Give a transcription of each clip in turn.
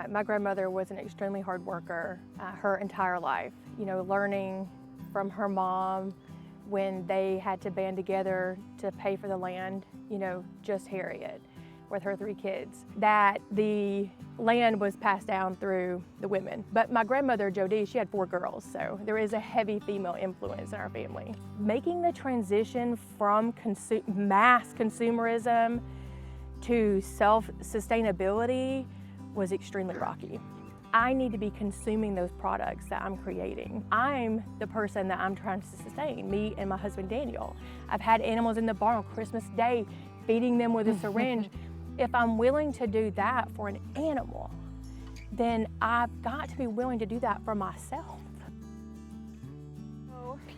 My grandmother was an extremely hard worker her entire life. You know, learning from her mom when they had to band together to pay for the land, you know, just Harriet with her 3 kids, that the land was passed down through the women. But my grandmother, Jody, she had 4 girls, so there is a heavy female influence in our family. Making the transition from mass consumerism to self-sustainability was extremely rocky. I need to be consuming those products that I'm creating. I'm the person that I'm trying to sustain, me and my husband Daniel. I've had animals in the barn on Christmas Day, feeding them with a syringe. If I'm willing to do that for an animal, then I've got to be willing to do that for myself.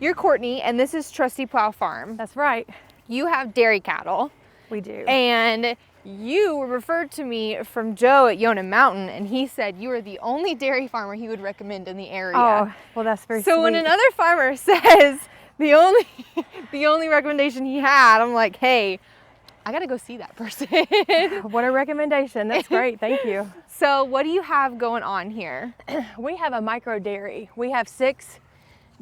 You're Courtney, and this is Trusty Plow Farm. That's right. You have dairy cattle. We do. And you were referred to me from Joe at Yonah Mountain, and he said you are the only dairy farmer he would recommend in the area. Oh, well, that's very sweet. So when another farmer says the only recommendation he had, I'm like, hey, I gotta go see that person. What a recommendation. That's great. Thank you. So what do you have going on here? We have a micro dairy. We have 6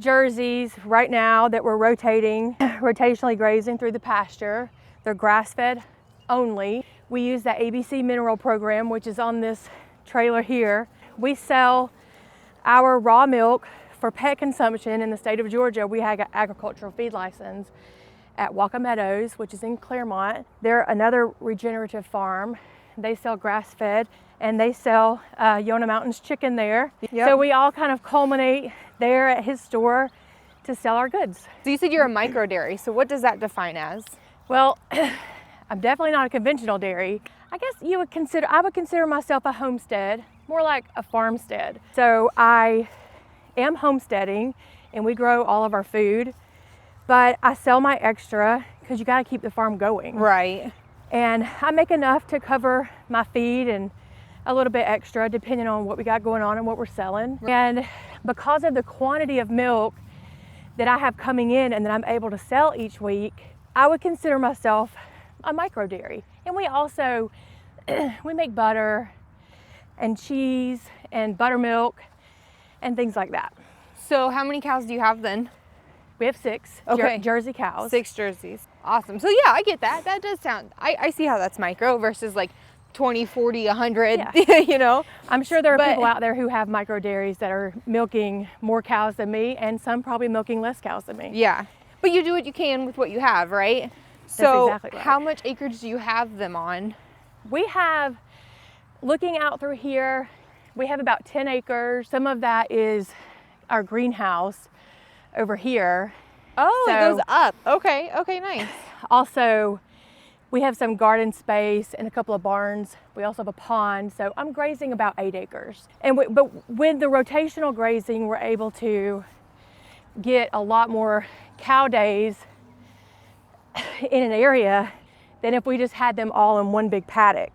Jerseys right now that we're rotationally grazing through the pasture. They're grass-fed only. We use the ABC mineral program, which is on this trailer here. We sell our raw milk for pet consumption in the state of Georgia. We have an agricultural feed license at Walker Meadows, which is in Claremont. They're another regenerative farm. They sell grass-fed, and they sell Yonah Mountain's chicken there. Yep. So we all kind of culminate there at his store to sell our goods. So you said you're a micro dairy, so what does that define as? Well, I'm definitely not a conventional dairy. I guess I would consider myself a homestead, more like a farmstead. So I am homesteading, and we grow all of our food, but I sell my extra because you got to keep the farm going. Right. And I make enough to cover my feed and a little bit extra depending on what we got going on and what we're selling. And because of the quantity of milk that I have coming in and that I'm able to sell each week, I would consider myself a micro dairy. And we also, we make butter and cheese and buttermilk and things like that. So how many cows do you have then? We have 6 Jersey cows. 6 Jerseys. Awesome. So yeah, I get that. That does sound, I see how that's micro versus like 20, 40, 100, yeah. You know? I'm sure there are people out there who have micro dairies that are milking more cows than me, and some probably milking less cows than me. Yeah. But you do what you can with what you have, right? So that's exactly right. How much acreage do you have them on? We have, looking out through here, we have about 10 acres. Some of that is our greenhouse over here. Oh, so, it goes up. Okay, okay, nice. Also, we have some garden space and a couple of barns. We also have a pond, so I'm grazing about 8 acres. But with the rotational grazing, we're able to get a lot more cow days in an area than if we just had them all in one big paddock.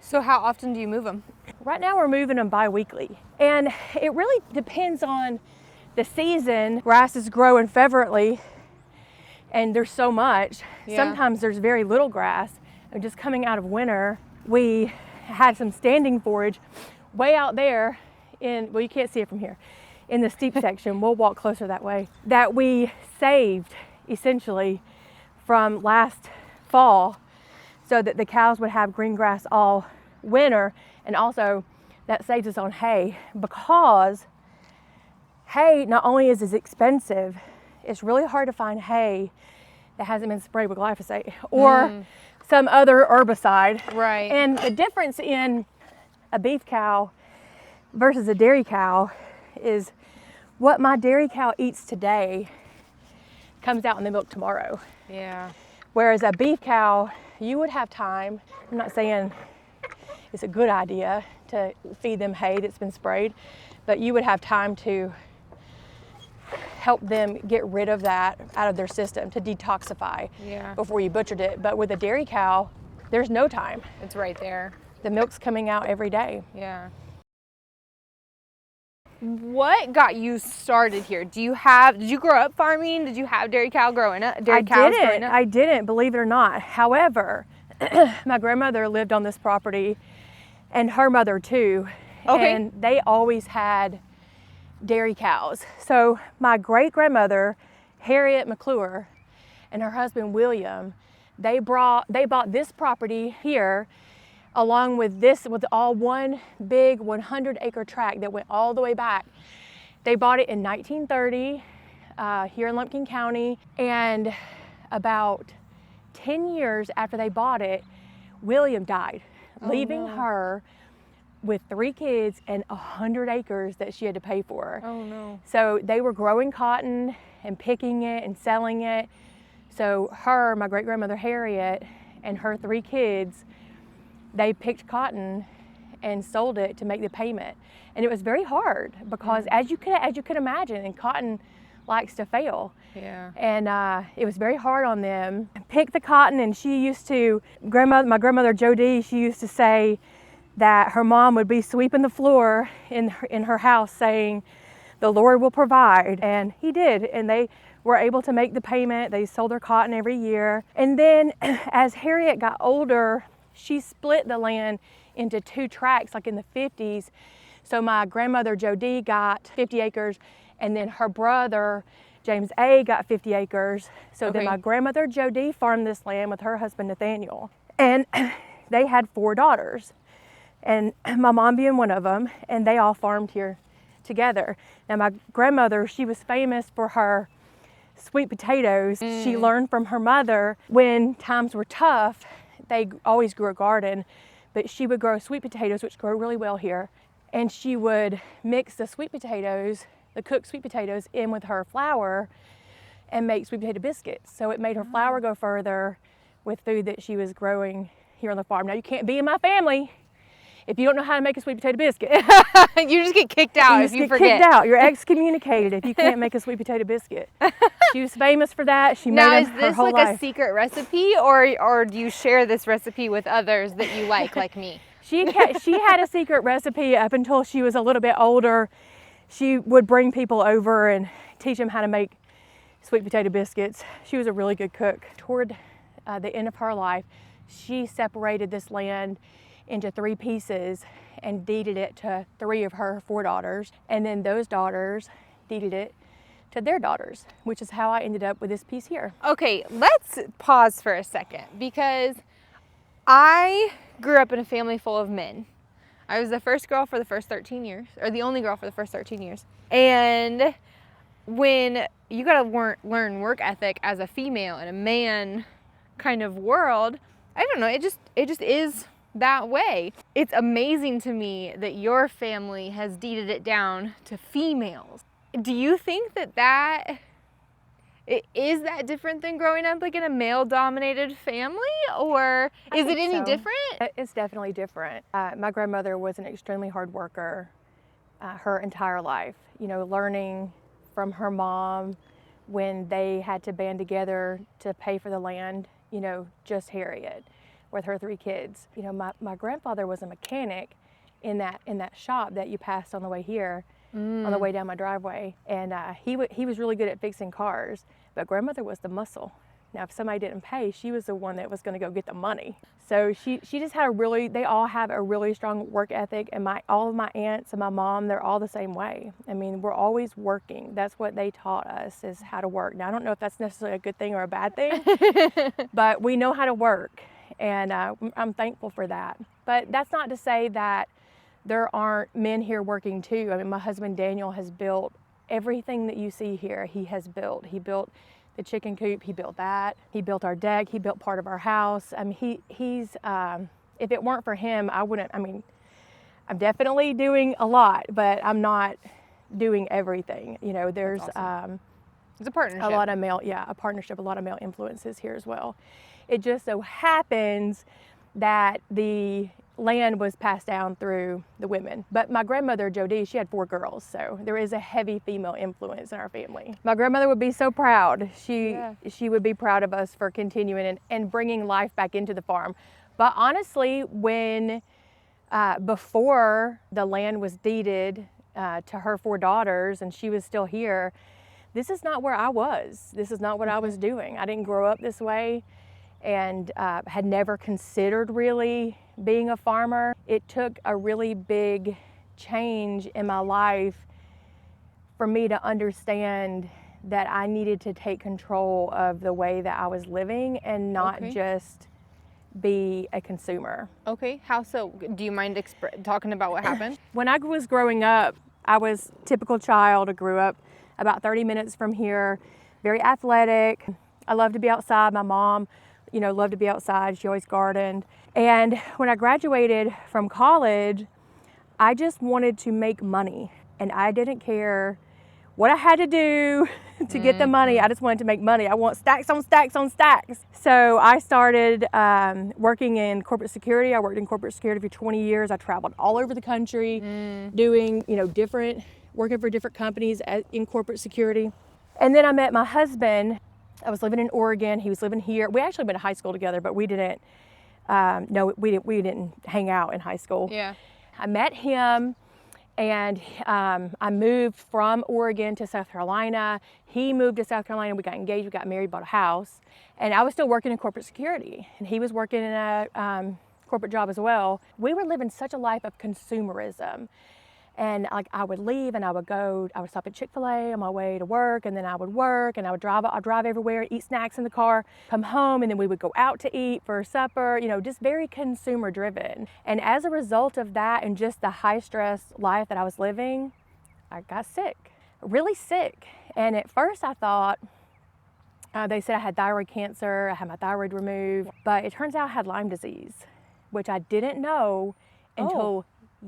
So how often do you move them? Right now we're moving them bi-weekly. And it really depends on the season. Grasses grow in fervently, and there's so much. Yeah. Sometimes there's very little grass. And just coming out of winter, we had some standing forage way out there in, well, you can't see it from here, in the steep section. We'll walk closer that way. That we saved essentially from last fall so that the cows would have green grass all winter, and also that saves us on hay, because hay not only is expensive, it's really hard to find hay that hasn't been sprayed with glyphosate or some other herbicide. Right. And the difference in a beef cow versus a dairy cow is what my dairy cow eats today comes out in the milk tomorrow. Yeah. Whereas a beef cow, you would have time. I'm not saying it's a good idea to feed them hay that's been sprayed, but you would have time to help them get rid of that out of their system, to detoxify before you butchered it. But with a dairy cow, there's no time. It's right there. The milk's coming out every day. Yeah. What got you started here? Did you grow up farming? Did you have dairy cows growing up? I didn't, believe it or not. However, my grandmother lived on this property, and her mother too, Okay. And they always had dairy cows. So my great-grandmother, Harriet McClure, and her husband, William, they bought this property here along with all one big 100-acre tract that went all the way back. They bought it in 1930 here in Lumpkin County, and about 10 years after they bought it, William died, leaving her with 3 kids and 100 acres that she had to pay for. Oh no. So they were growing cotton and picking it and selling it. So my great-grandmother Harriet, and her 3 kids, they picked cotton and sold it to make the payment. And it was very hard because as you could imagine, and cotton likes to fail. Yeah. And it was very hard on them. Pick the cotton, and my grandmother Jody, she used to say that her mom would be sweeping the floor in her house saying, "The Lord will provide." And he did, and they were able to make the payment. They sold their cotton every year. And then as Harriet got older, she split the land into 2 tracts, like in the 50s. So my grandmother Jody got 50 acres, and then her brother James A. got 50 acres. So then my grandmother Jody farmed this land with her husband Nathaniel. And they had 4 daughters, and my mom being one of them, and they all farmed here together. Now my grandmother, she was famous for her sweet potatoes. She learned from her mother when times were tough. They always grew a garden, but she would grow sweet potatoes, which grow really well here. And she would mix the sweet potatoes, the cooked sweet potatoes, in with her flour and make sweet potato biscuits. So it made her flour go further with food that she was growing here on the farm. Now you can't be in my family if you don't know how to make a sweet potato biscuit. You just get kicked out if you forget. Kicked out. You're excommunicated if you can't make a sweet potato biscuit. She was famous for that. She made them her whole life. Now, is this like a secret recipe, or do you share this recipe with others that you like me? She had a secret recipe up until she was a little bit older. She would bring people over and teach them how to make sweet potato biscuits. She was a really good cook. Toward the end of her life, she separated this land into 3 pieces and deeded it to 3 of her 4 daughters. And then those daughters deeded it to their daughters, which is how I ended up with this piece here. Okay, let's pause for a second, because I grew up in a family full of men. I was the first girl for the first 13 years, or the only girl for the first 13 years. And when you gotta learn work ethic as a female in a man kind of world, I don't know, it just is that way. It's amazing to me that your family has deeded it down to females. Do you think that is that different than growing up like in a male-dominated family, or is it any different? It's definitely different. My grandmother was an extremely hard worker her entire life. You know, learning from her mom when they had to band together to pay for the land, you know, just Harriet with her 3 kids. You know, my grandfather was a mechanic in that shop that you passed on the way here, on the way down my driveway. And he was really good at fixing cars, but grandmother was the muscle. Now, if somebody didn't pay, she was the one that was gonna go get the money. So she just had they all have a really strong work ethic, and all of my aunts and my mom, they're all the same way. I mean, we're always working. That's what they taught us, is how to work. Now, I don't know if that's necessarily a good thing or a bad thing, but we know how to work, and I'm thankful for that. But that's not to say that there aren't men here working too. I mean, my husband Daniel has built everything that you see here. He has built. He built the chicken coop, he built that. He built our deck, he built part of our house. I mean, he's if it weren't for him, I wouldn't, I mean, I'm definitely doing a lot, but I'm not doing everything. You know, there's awesome. It's a partnership. a lot of male influences here as well. It just so happens that the land was passed down through the women. But my grandmother, Jody, she had 4 girls, so there is a heavy female influence in our family. My grandmother would be so proud. She would be proud of us for continuing and bringing life back into the farm. But honestly, when before the land was deeded to her 4 daughters and she was still here, this is not where I was. This is not what I was doing. I didn't grow up this way, and had never considered really being a farmer. It took a really big change in my life for me to understand that I needed to take control of the way that I was living and not just be a consumer. Okay, how so? Do you mind talking about what happened? When I was growing up, I was a typical child. I grew up about 30 minutes from here, very athletic. I loved to be outside. My mom, loved to be outside. She always gardened. And when I graduated from college, I just wanted to make money, and I didn't care what I had to do to get the money. I just wanted to make money. I want stacks on stacks on stacks. So I started working in corporate security. I worked in corporate security for 20 years. I traveled all over the country doing, working for different companies in corporate security. And then I met my husband. I was living in Oregon. He was living here. We actually went to high school together, but we didn't hang out in high school. Yeah. I met him, and I moved from Oregon to South Carolina. He moved to South Carolina. We got engaged, we got married, bought a house. And I was still working in corporate security, and he was working in a corporate job as well. We were living such a life of consumerism. And like I would leave and I would stop at Chick-fil-A on my way to work, and then I would work and I'd drive everywhere, eat snacks in the car, come home, and then we would go out to eat for supper, just very consumer driven. And as a result of that and just the high stress life that I was living, I got sick, really sick. And at first I thought, they said I had thyroid cancer, I had my thyroid removed, but it turns out I had Lyme disease, which I didn't know until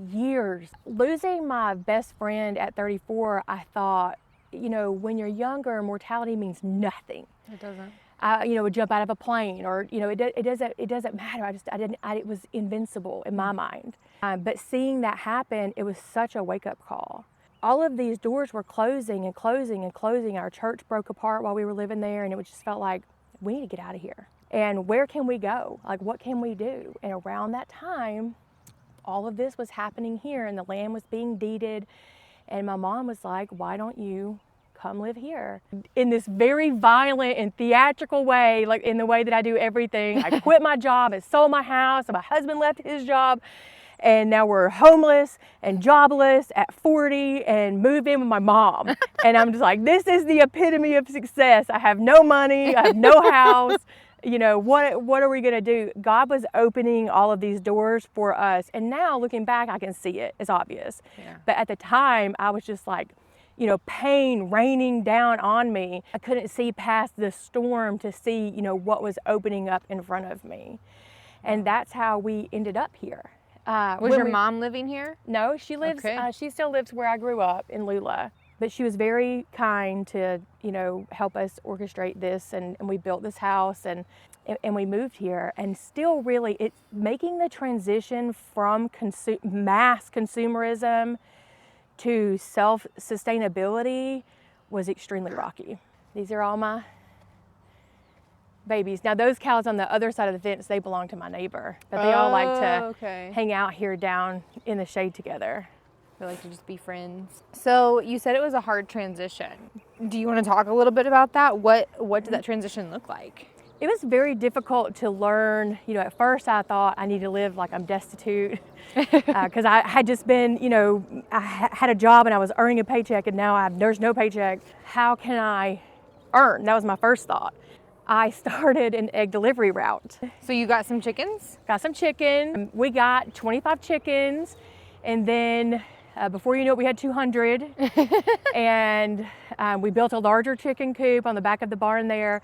years. Losing my best friend at 34, I thought, when you're younger, mortality means nothing. It doesn't. I would jump out of a plane, or it doesn't matter. It was invincible in my mind. But seeing that happen, it was such a wake up call. All of these doors were closing and closing and closing. Our church broke apart while we were living there, and it just felt like we need to get out of here. And where can we go? Like, what can we do? And around that time, all of this was happening here, and the land was being deeded, and my mom was like, why don't you come live here? In this very violent and theatrical way, like in the way that I do everything. I quit my job and sold my house, and my husband left his job, and now we're homeless and jobless at 40 and moved in with my mom. And I'm just like, this is the epitome of success. I have no money, I have no house. What are we going to do? God was opening all of these doors for us. And now looking back, I can see it. It's obvious. Yeah. But at the time, I was just like, pain raining down on me. I couldn't see past the storm to see, what was opening up in front of me. And that's how we ended up here. Was your mom living here? No, she lives, she still lives where I grew up in Lula. But she was very kind to, help us orchestrate this, and we built this house, and we moved here. And still really, it's making the transition from mass consumerism to self-sustainability was extremely rocky. These are all my babies. Now those cows on the other side of the fence, they belong to my neighbor, but they all like to hang out here down in the shade together. They like to just be friends. So you said it was a hard transition. Do you want to talk a little bit about that? What did that transition look like? It was very difficult to learn. At first I thought I need to live like I'm destitute because I had just been, I had a job and I was earning a paycheck, and now there's no paycheck. How can I earn? That was my first thought. I started an egg delivery route. So you got some chickens? Got some chicken. We got 25 chickens, and then before you know it, we had 200. And we built a larger chicken coop on the back of the barn there,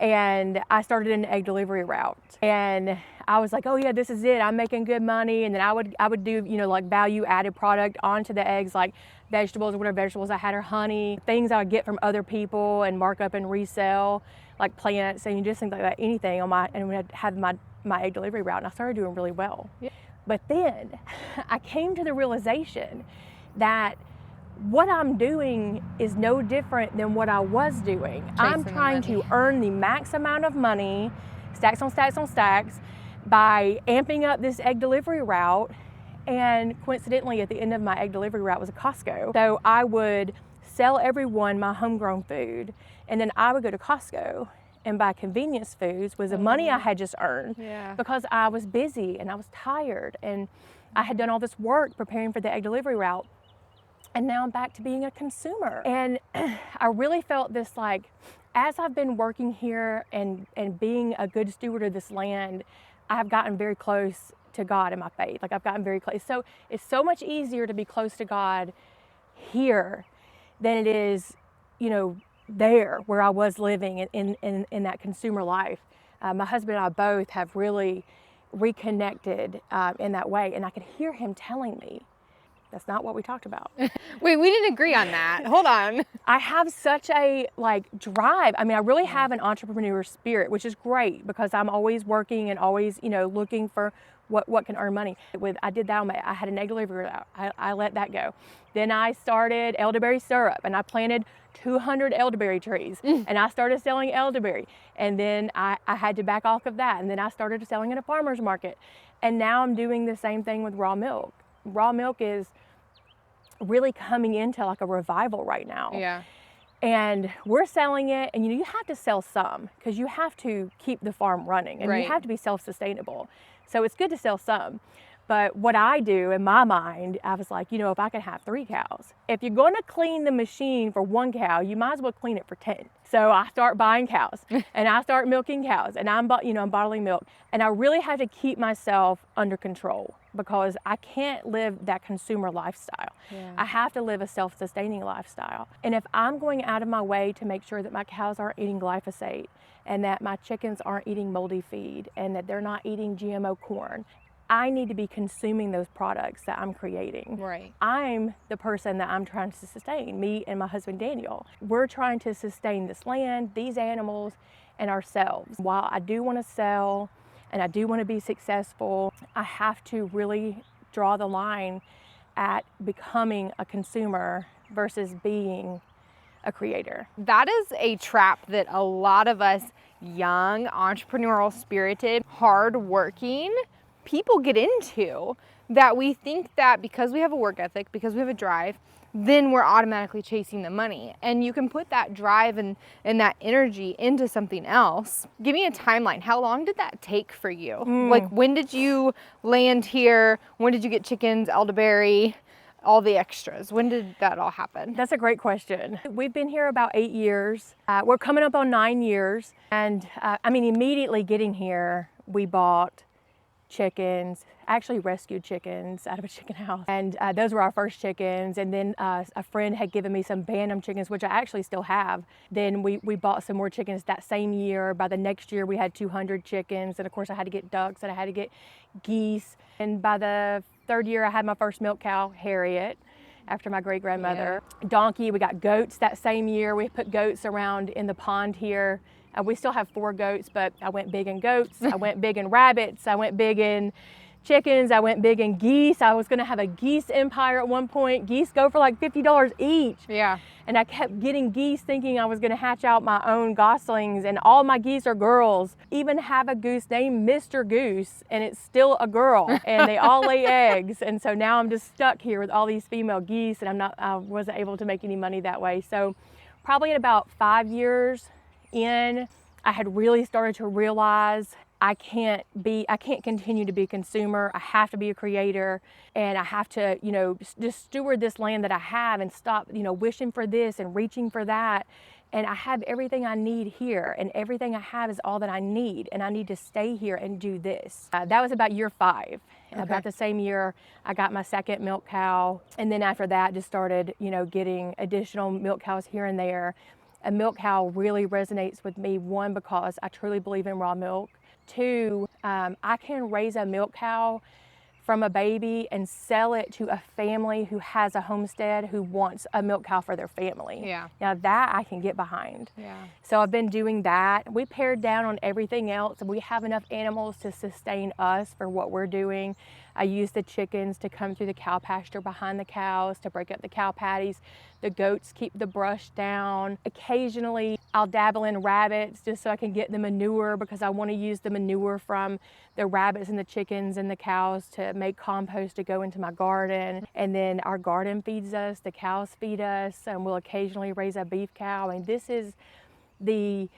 and I started an egg delivery route. And I was like, oh yeah, this is it. I'm making good money. And then I would do, like value added product onto the eggs, like vegetables or whatever vegetables I had, or honey, things I would get from other people and mark up and resell, like plants and just things like that, anything on and we had my egg delivery route, and I started doing really well. Yeah. But then I came to the realization that what I'm doing is no different than what I was doing. I'm trying to earn the max amount of money, stacks on stacks on stacks, by amping up this egg delivery route. And coincidentally, at the end of my egg delivery route was a Costco. So I would sell everyone my homegrown food, and then I would go to Costco and buy convenience foods with the money I had just earned, because I was busy and I was tired. And I had done all this work preparing for the egg delivery route, and now I'm back to being a consumer. And I really felt this, like, as I've been working here and being a good steward of this land, I've gotten very close to God in my faith. Like, I've gotten very close. So it's so much easier to be close to God here than it is, you know, there where I was living in that consumer life. My husband and I both have really reconnected in that way. And I could hear him telling me, that's not what we talked about. Wait, we didn't agree on that. Hold on. I have such a drive. I mean, I really have an entrepreneur spirit, which is great because I'm always working and always, you know, looking for what can earn money. I did that. I had an egg delivery route. I let that go. Then I started elderberry syrup, and I planted 200 elderberry trees, and I started selling elderberry. And then I had to back off of that, and then I started selling at a farmer's market. And now I'm doing the same thing with raw milk. Raw milk is really coming into like a revival right now. Yeah. And we're selling it, and you have to sell some because you have to keep the farm running, and you have to be self-sustainable. So it's good to sell some. But what I do in my mind, I was like, you know, if I could have 3 cows, if you're going to clean the machine for 1 cow, you might as well clean it for 10. So I start buying cows and I start milking cows, and I'm bottling milk, and I really have to keep myself under control because I can't live that consumer lifestyle. Yeah. I have to live a self-sustaining lifestyle. And if I'm going out of my way to make sure that my cows aren't eating glyphosate and that my chickens aren't eating moldy feed and that they're not eating GMO corn, I need to be consuming those products that I'm creating. Right. I'm the person that I'm trying to sustain, me and my husband Daniel. We're trying to sustain this land, these animals, and ourselves. While I do want to sell and I do want to be successful, I have to really draw the line at becoming a consumer versus being a creator. That is a trap that a lot of us young, entrepreneurial spirited, hardworking people get into, that we think that because we have a work ethic, because we have a drive, then we're automatically chasing the money. And you can put that drive and that energy into something else. Give me a timeline. How long did that take for you? Like, when did you land here? When did you get chickens, elderberry, all the extras? When did that all happen? That's a great question. We've been here about 8 years. We're coming up on 9 years. And I mean, immediately getting here, we bought chickens, actually rescued chickens out of a chicken house. And those were our first chickens. And then a friend had given me some Bantam chickens, which I actually still have. Then we bought some more chickens that same year. By the next year, we had 200 chickens. And of course, I had to get ducks and I had to get geese. And by the 3rd year, I had my first milk cow, Harriet, after my great-grandmother. Yeah. Donkey, we got goats that same year. We put goats around in the pond here. We still have 4 goats, but I went big in goats. I went big in rabbits. I went big in chickens. I went big in geese. I was gonna have a geese empire at one point. Geese go for like $50 each. Yeah. And I kept getting geese thinking I was gonna hatch out my own goslings, and all my geese are girls. Even have a goose named Mr. Goose, and it's still a girl, and they all lay eggs. And so now I'm just stuck here with all these female geese, and I wasn't able to make any money that way. So probably in about 5 years in, I had really started to realize I can't continue to be a consumer. I have to be a creator, and I have to, you know, just steward this land that I have and stop, you know, wishing for this and reaching for that. And I have everything I need here, and everything I have is all that I need, and I need to stay here and do this. That was about year 5. Okay. About the same year, I got my second milk cow, and then after that, just started, you know, getting additional milk cows here and there. A milk cow really resonates with me, 1, because I truly believe in raw milk. 2, I can raise a milk cow from a baby and sell it to a family who has a homestead who wants a milk cow for their family. Yeah. Now that I can get behind. Yeah. So I've been doing that. We pared down on everything else, and we have enough animals to sustain us for what we're doing. I use the chickens to come through the cow pasture behind the cows to break up the cow patties. The goats keep the brush down. Occasionally, I'll dabble in rabbits just so I can get the manure, because I want to use the manure from the rabbits and the chickens and the cows to make compost to go into my garden. And then our garden feeds us, the cows feed us, and we'll occasionally raise a beef cow. And this is the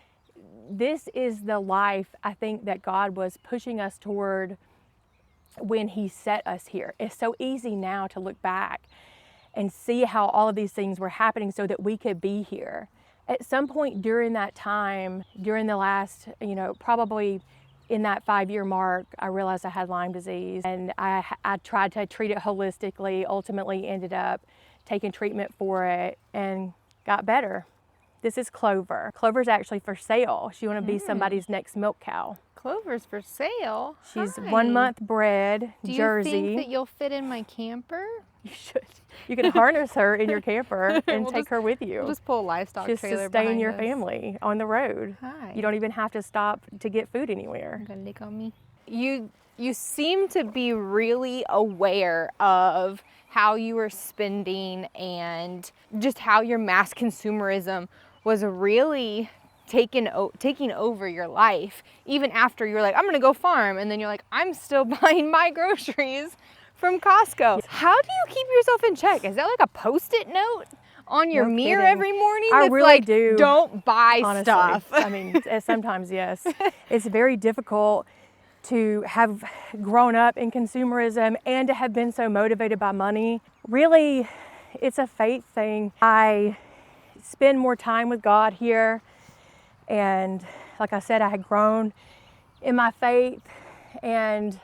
life I think that God was pushing us toward when he set us here. It's so easy now to look back and see how all of these things were happening so that we could be here. At some point during that time, during the last, probably in that 5-year mark, I realized I had Lyme disease, and I tried to treat it holistically, ultimately ended up taking treatment for it and got better. This is Clover. Clover's actually for sale. She want to be somebody's next milk cow. Clover's for sale? She's Hi. 1 month bred, Jersey. Do you think that you'll fit in my camper? You should. You can harness her in your camper and take her with you. We'll just pull a livestock Just trailer sustain behind your us. family on the road. Hi. You don't even have to stop to get food anywhere. Gonna lick on me. You seem to be really aware of how you were spending and just how your mass consumerism was really taking over your life. Even after you're like, I'm gonna go farm, and then you're like, I'm still buying my groceries from Costco. How do you keep yourself in check? Is that like a Post-it note on your mirror kidding. every morning? I that's really like, do. Don't buy Honestly, stuff. I mean, sometimes yes. It's very difficult to have grown up in consumerism and to have been so motivated by money. Really, it's a faith thing. I spend more time with God here, and like I said, I had grown in my faith, and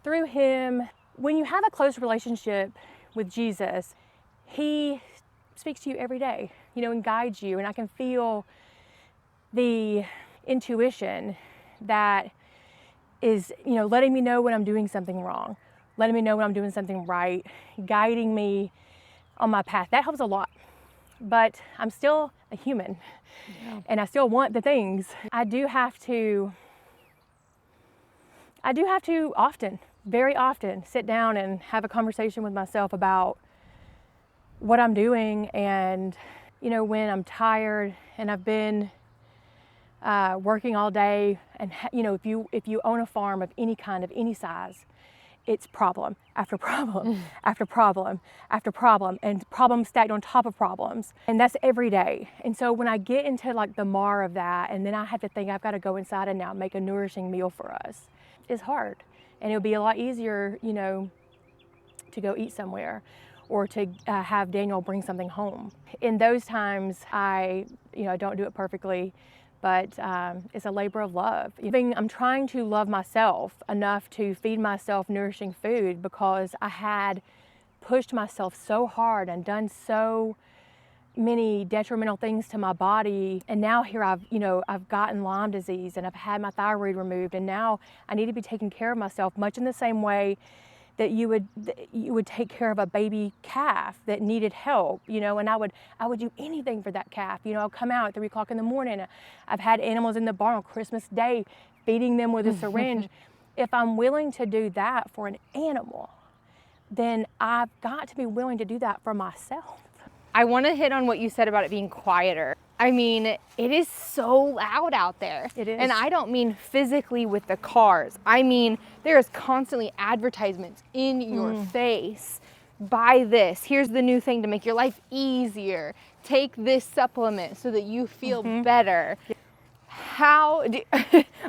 through Him, when you have a close relationship with Jesus, He speaks to you every day, and guides you. And I can feel the intuition that is, letting me know when I'm doing something wrong, letting me know when I'm doing something right, guiding me on my path. That helps a lot. But I'm still a human, and I still want the things. I do have to often, very often, sit down and have a conversation with myself about what I'm doing. And, when I'm tired and I've been working all day, and, if you own a farm of any kind, of any size, it's problem after problem after problem after problem, and problems stacked on top of problems. And that's every day. And so when I get into like the mar of that, and then I have to think I've got to go inside and now make a nourishing meal for us, it's hard. And it'll be a lot easier, to go eat somewhere, or to have Daniel bring something home. In those times, I don't do it perfectly, but it's a labor of love. I'm trying to love myself enough to feed myself nourishing food, because I had pushed myself so hard and done so many detrimental things to my body. And now here I've gotten Lyme disease, and I've had my thyroid removed, and now I need to be taking care of myself much in the same way that you would take care of a baby calf that needed help, and I would do anything for that calf. I'll come out at 3 o'clock in the morning. I've had animals in the barn on Christmas Day, feeding them with a syringe. If I'm willing to do that for an animal, then I've got to be willing to do that for myself. I want to hit on what you said about it being quieter. I mean, it is so loud out there. It is. And I don't mean physically with the cars. I mean, there is constantly advertisements in your face. Buy this. Here's the new thing to make your life easier. Take this supplement so that you feel better. How,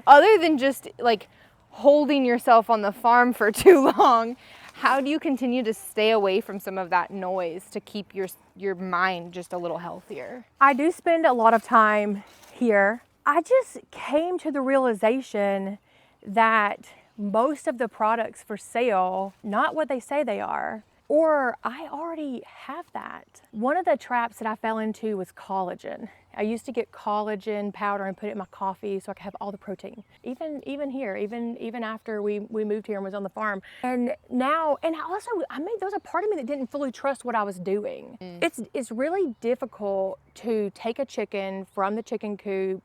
other than just like holding yourself on the farm for too long, how do you continue to stay away from some of that noise to keep your mind just a little healthier? I do spend a lot of time here. I just came to the realization that most of the products for sale, not what they say they are, or I already have that. One of the traps that I fell into was collagen. I used to get collagen powder and put it in my coffee so I could have all the protein. Even here, even after we moved here and was on the farm. And now, and also there was a part of me that didn't fully trust what I was doing. It's really difficult to take a chicken from the chicken coop,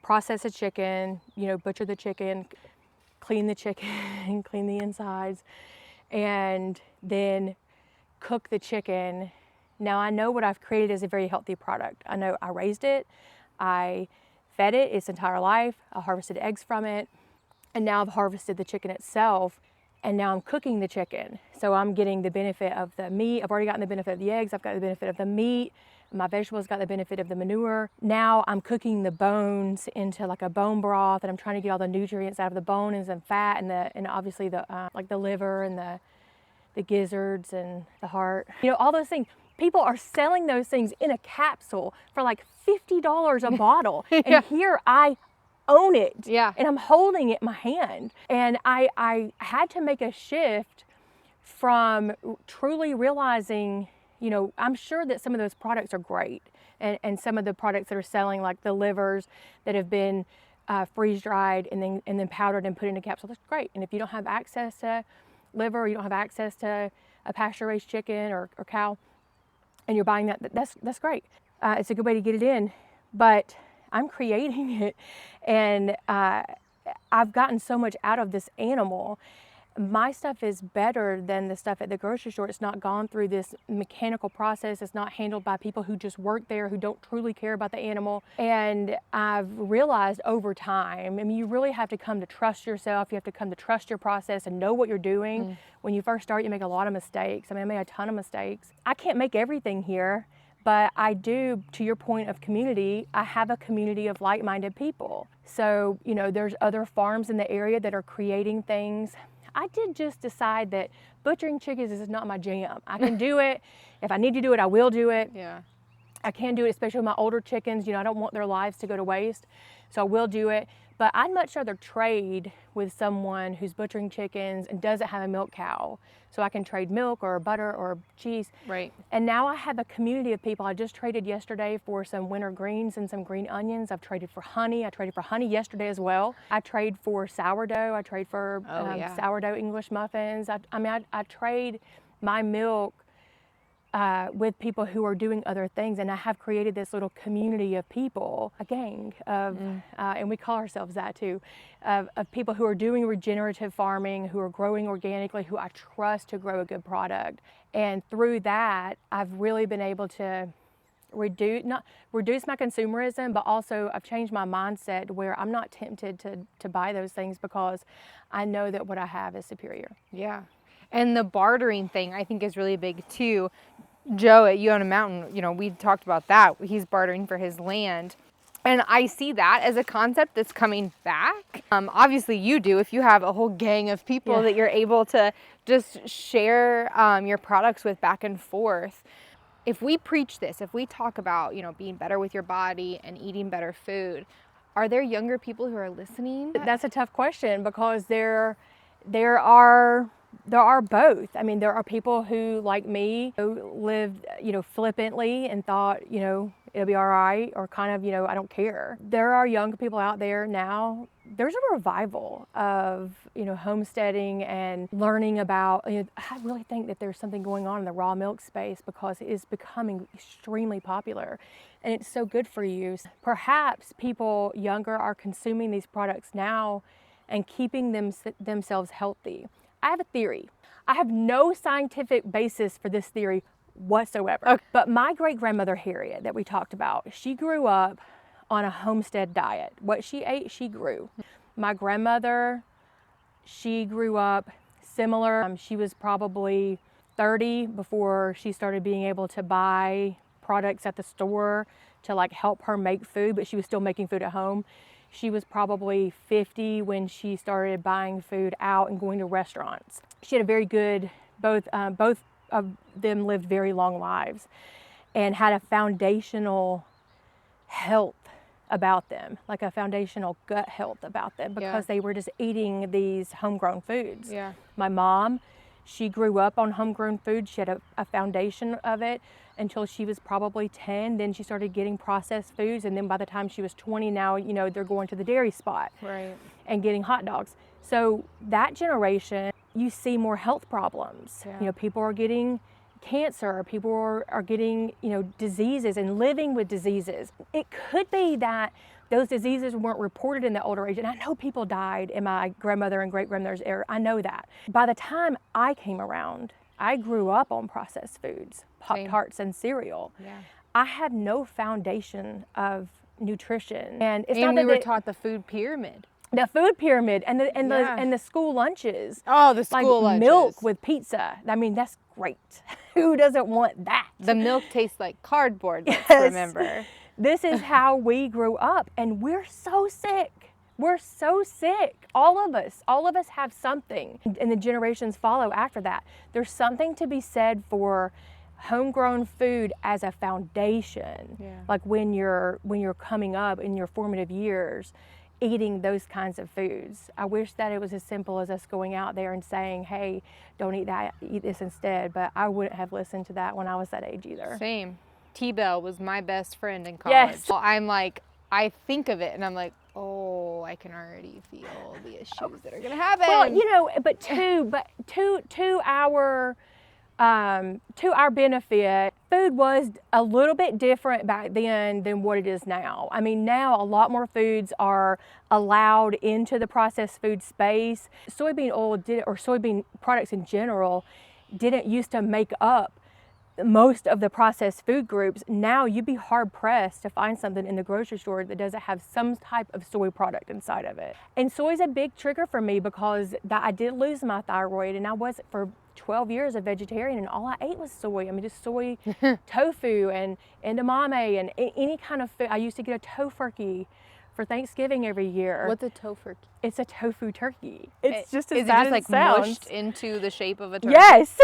process a chicken, butcher the chicken, clean the chicken, clean the insides, and then cook the chicken. Now I know what I've created is a very healthy product. I know I raised it, I fed it its entire life, I harvested eggs from it, and now I've harvested the chicken itself, and now I'm cooking the chicken. So I'm getting the benefit of the meat. I've already gotten the benefit of the eggs. I've got the benefit of the meat. My vegetables got the benefit of the manure. Now I'm cooking the bones into like a bone broth, and I'm trying to get all the nutrients out of the bone and some fat and obviously the like the liver and the gizzards and the heart. You know, all those things. People are selling those things in a capsule for like $50 a bottle. Yeah. And here I own it. Yeah. And I'm holding it in my hand. And I had to make a shift from truly realizing, you know, I'm sure that some of those products are great. And some of the products that are selling, like the livers that have been freeze dried and then powdered and put in a capsule, that's great. And if you don't have access to liver, or you don't have access to a pasture raised chicken or cow, and you're buying that's great. It's a good way to get it in, but I'm creating it, and I've gotten so much out of this animal. My stuff is better than the stuff at the grocery store. It's not gone through this mechanical process. It's not handled by people who just work there, who don't truly care about the animal. And I've realized over time, I mean, you really have to come to trust yourself. You have to come to trust your process and know what you're doing. When you first start, you make a lot of mistakes. I mean, I made a ton of mistakes. I can't make everything here, but I do, to your point of community, I have a community of like-minded people. So, you know, there's other farms in the area that are creating things. I did just decide that butchering chickens is not my jam. I can do it. If I need to do it, I will do it. Yeah. I can do it, especially with my older chickens. You know, I don't want their lives to go to waste, so I will do it. But I'd much rather trade with someone who's butchering chickens and doesn't have a milk cow, so I can trade milk or butter or cheese. Right. And now I have a community of people. I just traded yesterday for some winter greens and some green onions. I've traded for honey. I traded for honey yesterday as well. I trade for sourdough. I trade for sourdough English muffins. I trade my milk with people who are doing other things, and I have created this little community of people, a gang of, and we call ourselves that too, of people who are doing regenerative farming, who are growing organically, who I trust to grow a good product. And through that, I've really been able to reduce my consumerism, but also I've changed my mindset where I'm not tempted to buy those things because I know that what I have is superior. Yeah. And the bartering thing I think is really big too. Joe at You on a Mountain, you know, we talked about that. He's bartering for his land. And I see that as a concept that's coming back. Obviously you do, if you have a whole gang of people that you're able to just share your products with back and forth. If we preach this, if we talk about, you know, being better with your body and eating better food, are there younger people who are listening? That's a tough question because there are both. I mean, there are people who, like me, who lived, you know, flippantly and thought, you know, it'll be all right, or kind of, you know, I don't care. There are young people out there now. There's a revival of, you know, homesteading and learning about, you know, I really think that there's something going on in the raw milk space because it is becoming extremely popular and it's so good for you. Perhaps people younger are consuming these products now and keeping themselves healthy. I have a theory. I have no scientific basis for this theory whatsoever. Okay. But my great-grandmother Harriet that we talked about, she grew up on a homestead diet. What she ate, she grew. My grandmother, she grew up similar. She was probably 30 before she started being able to buy products at the store to like help her make food, but she was still making food at home. She was probably 50 when she started buying food out and going to restaurants. She had a very good, both of them lived very long lives and had a foundational health about them, like a foundational gut health about them because they were just eating these homegrown foods. Yeah. My mom, she grew up on homegrown food. She had a foundation of it until she was probably 10. Then she started getting processed foods. And then by the time she was 20, now, you know, they're going to the dairy spot and getting hot dogs. So that generation, you see more health problems. Yeah. You know, people are getting cancer, people are getting, you know, diseases and living with diseases. It could be that those diseases weren't reported in the older age. And I know people died in my grandmother and great-grandmother's era. I know that. By the time I came around, I grew up on processed foods, Pop-Tarts and cereal. Yeah. I had no foundation of nutrition. And it's not we that were taught the food pyramid. The food pyramid and the Yeah. and the school lunches. Oh, the school lunches. Milk with pizza. I mean, that's great. Who doesn't want that? The milk tastes like cardboard, let's Yes. remember. This is how we grew up, and we're so sick. We're so sick. All of us have something, and the generations follow after that. There's something to be said for homegrown food as a foundation. Yeah. Like when you're coming up in your formative years, eating those kinds of foods. I wish that it was as simple as us going out there and saying, hey, don't eat that, eat this instead. But I wouldn't have listened to that when I was that age either. Same. T-Bell was my best friend in college. Yes. Well, I'm like, I think of it and I'm like, oh, I can already feel the issues that are gonna happen. Well, you know, but to our benefit, food was a little bit different back then than what it is now. I mean, now a lot more foods are allowed into the processed food space. Soybean oil or soybean products in general didn't used to make up most of the processed food groups. Now you'd be hard pressed to find something in the grocery store that doesn't have some type of soy product inside of it. And soy is a big trigger for me because I did lose my thyroid, and I was for 12 years a vegetarian, and all I ate was soy. I mean, just soy tofu and edamame and any kind of food. I used to get a tofurkey for Thanksgiving every year. What's a tofurkey? It's a tofu turkey. It's just as Is it bad just like as it sounds. mushed into the shape of a turkey? Yes,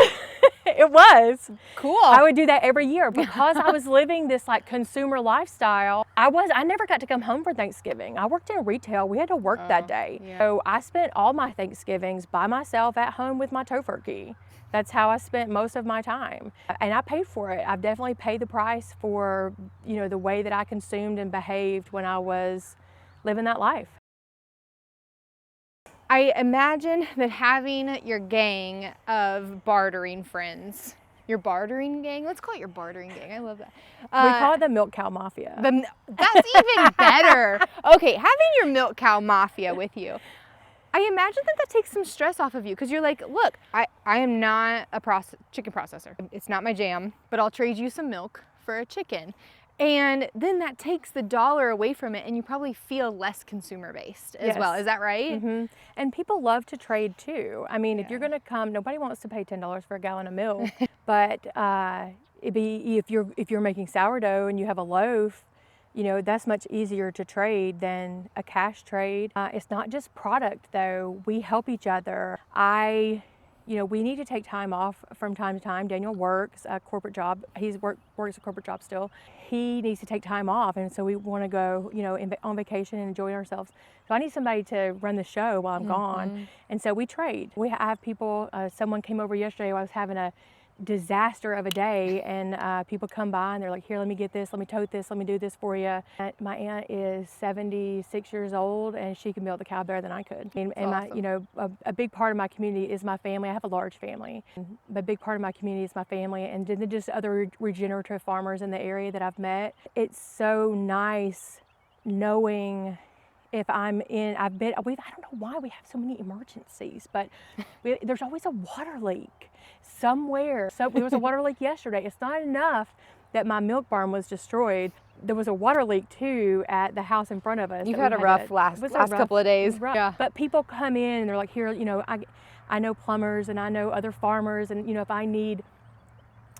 it was. Cool. I would do that every year because I was living this like consumer lifestyle. I never got to come home for Thanksgiving. I worked in retail. We had to work that day. Yeah. So I spent all my Thanksgivings by myself at home with my tofurkey. That's how I spent most of my time. And I paid for it. I've definitely paid the price for, you know, the way that I consumed and behaved when I was living that life. I imagine that having your gang of bartering friends, your bartering gang, let's call it your bartering gang. I love that. We call it the milk cow mafia. That's even better. Okay, having your milk cow mafia with you, I imagine that takes some stress off of you because you're like, look, I am not a chicken processor. It's not my jam, but I'll trade you some milk for a chicken. And then that takes the dollar away from it, and you probably feel less consumer based as well. Is that right? Mm-hmm. And people love to trade too. I mean, if you're going to come, nobody wants to pay $10 for a gallon of milk. But if you're making sourdough and you have a loaf, you know, that's much easier to trade than a cash trade. It's not just product though. We help each other. We need to take time off from time to time. Daniel works a corporate job. Works a corporate job still. He needs to take time off, and so we want to go, you know, on vacation and enjoy ourselves. So I need somebody to run the show while I'm gone, and so we trade. I have people. Someone came over yesterday. I was having a disaster of a day, and people come by and they're like, here, let me get this, let me tote this, let me do this for you. My aunt is 76 years old and she can milk the cow better than I could. And awesome. A big part of my community is my family. I have a large family, but a big part of my community is my family, and then just other regenerative farmers in the area that I've met. It's so nice knowing if I'm in, I don't know why we have so many emergencies, but there's always a water leak somewhere. So there was a water leak yesterday. It's not enough that my milk barn was destroyed. There was a water leak too at the house in front of us. You've had a rough last couple of days. Yeah. But people come in and they're like, here, you know, I know plumbers and I know other farmers, and you know, if I need,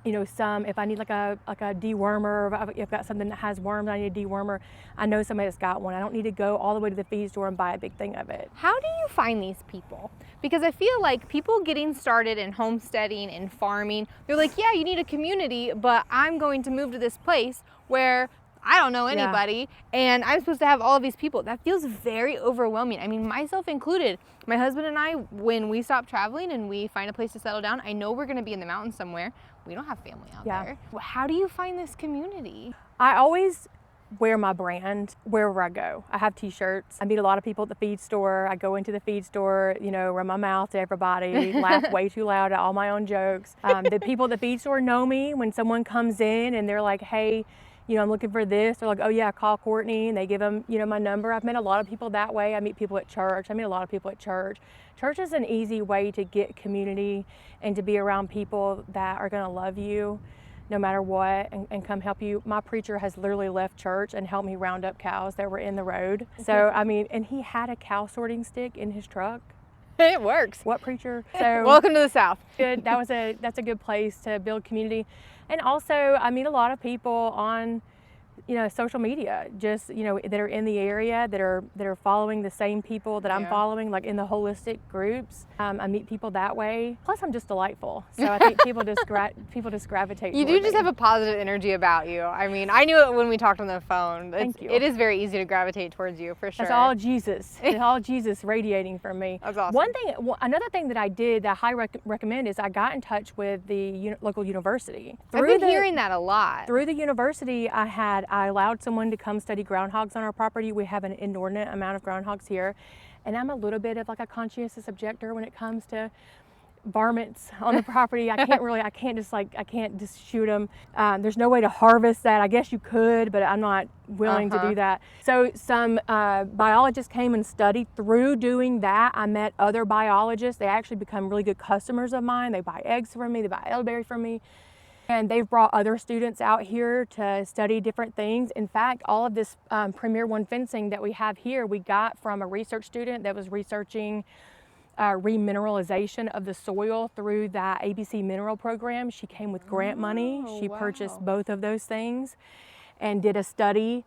you know, if I need like a dewormer, or if I've got something that has worms, I need a dewormer, I know somebody that's got one. I don't need to go all the way to the feed store and buy a big thing of it. How do you find these people? Because I feel like people getting started in homesteading and farming, they're like, yeah, you need a community, but I'm going to move to this place where I don't know anybody, and I'm supposed to have all of these people. That feels very overwhelming. I mean, myself included. My husband and I, when we stop traveling and we find a place to settle down, I know we're going to be in the mountains somewhere. We don't have family out there. How do you find this community? I always wear my brand wherever I go. I have t-shirts. I meet a lot of people at the feed store. I go into the feed store, you know, run my mouth to everybody, laugh way too loud at all my own jokes. The people at the feed store know me. When someone comes in and they're like, hey, you know, I'm looking for this. They're like, oh yeah, call Courtney, and they give them, you know, my number. I've met a lot of people that way. I meet people at church. I meet a lot of people at church. Church is an easy way to get community and to be around people that are going to love you, no matter what, and come help you. My preacher has literally left church and helped me round up cows that were in the road. So, I mean, and he had a cow sorting stick in his truck. It works. What preacher? So welcome to the South. Good. That's a good place to build community. And also, I meet a lot of people on, social media, just, that are in the area, that are following the same people that I'm following, like in the holistic groups. I meet people that way. Plus, I'm just delightful. So I think people just gravitate. You do just have a positive energy about you. I mean, I knew it when we talked on the phone. Thank you. It is very easy to gravitate towards you, for sure. That's all Jesus. It's all Jesus radiating from me. That's awesome. Another thing that I did that I highly recommend is I got in touch with the local university. I've been hearing that a lot. Through the university, I allowed someone to come study groundhogs on our property. We have an inordinate amount of groundhogs here. And I'm a little bit of like a conscientious objector when it comes to varmints on the property. I can't just shoot them. There's no way to harvest that. I guess you could, but I'm not willing to do that. So some biologists came and studied. Through doing that, I met other biologists. They actually become really good customers of mine. They buy eggs from me, they buy elderberry from me. And they've brought other students out here to study different things. In fact, all of this Premier One fencing that we have here, we got from a research student that was researching remineralization of the soil through that ABC mineral program. She came with grant money. She purchased both of those things and did a study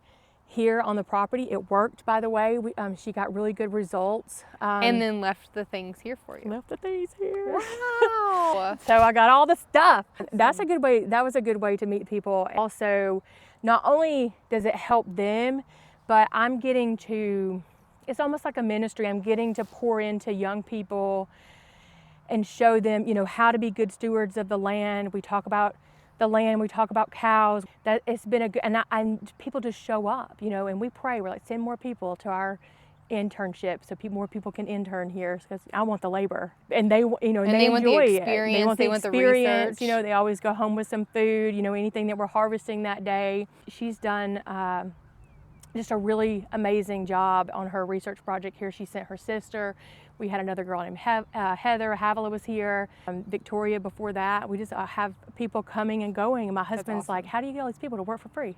here on the property. It worked, by the way. She got really good results. And then left the things here for you. Left the things here. Wow. So I got all the stuff. That's a good way. That was a good way to meet people. Also, not only does it help them, but I'm getting to, it's almost like a ministry. I'm getting to pour into young people and show them, how to be good stewards of the land. We talk about the land, we talk about cows. That it's been a good, and people just show up, and we pray. We're like, send more people to our internship so more people can intern here, because I want the labor, and they want enjoy the it. Experience. They want the research. They always go home with some food, anything that we're harvesting that day. She's done just a really amazing job on her research project here. She sent her sister. We had another girl named Heather. Havila was here. Victoria before that. We just have people coming and going. And my husband's like, how do you get all these people to work for free?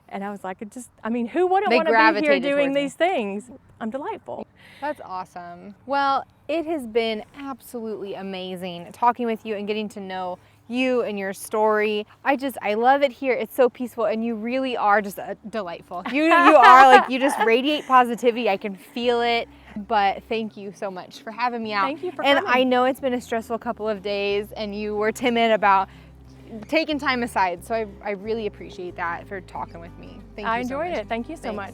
And I was like, who wouldn't want to be here doing these things? I'm delightful. That's awesome. Well, it has been absolutely amazing talking with you and getting to know you and your story. I love it here. It's so peaceful, and you really are just delightful. You are like, you just radiate positivity. I can feel it. But thank you so much for having me out. Thank you for coming. And I know it's been a stressful couple of days, and you were timid about taking time aside. So I really appreciate that for talking with me. Thank you so much. I enjoyed it. Thank you so much.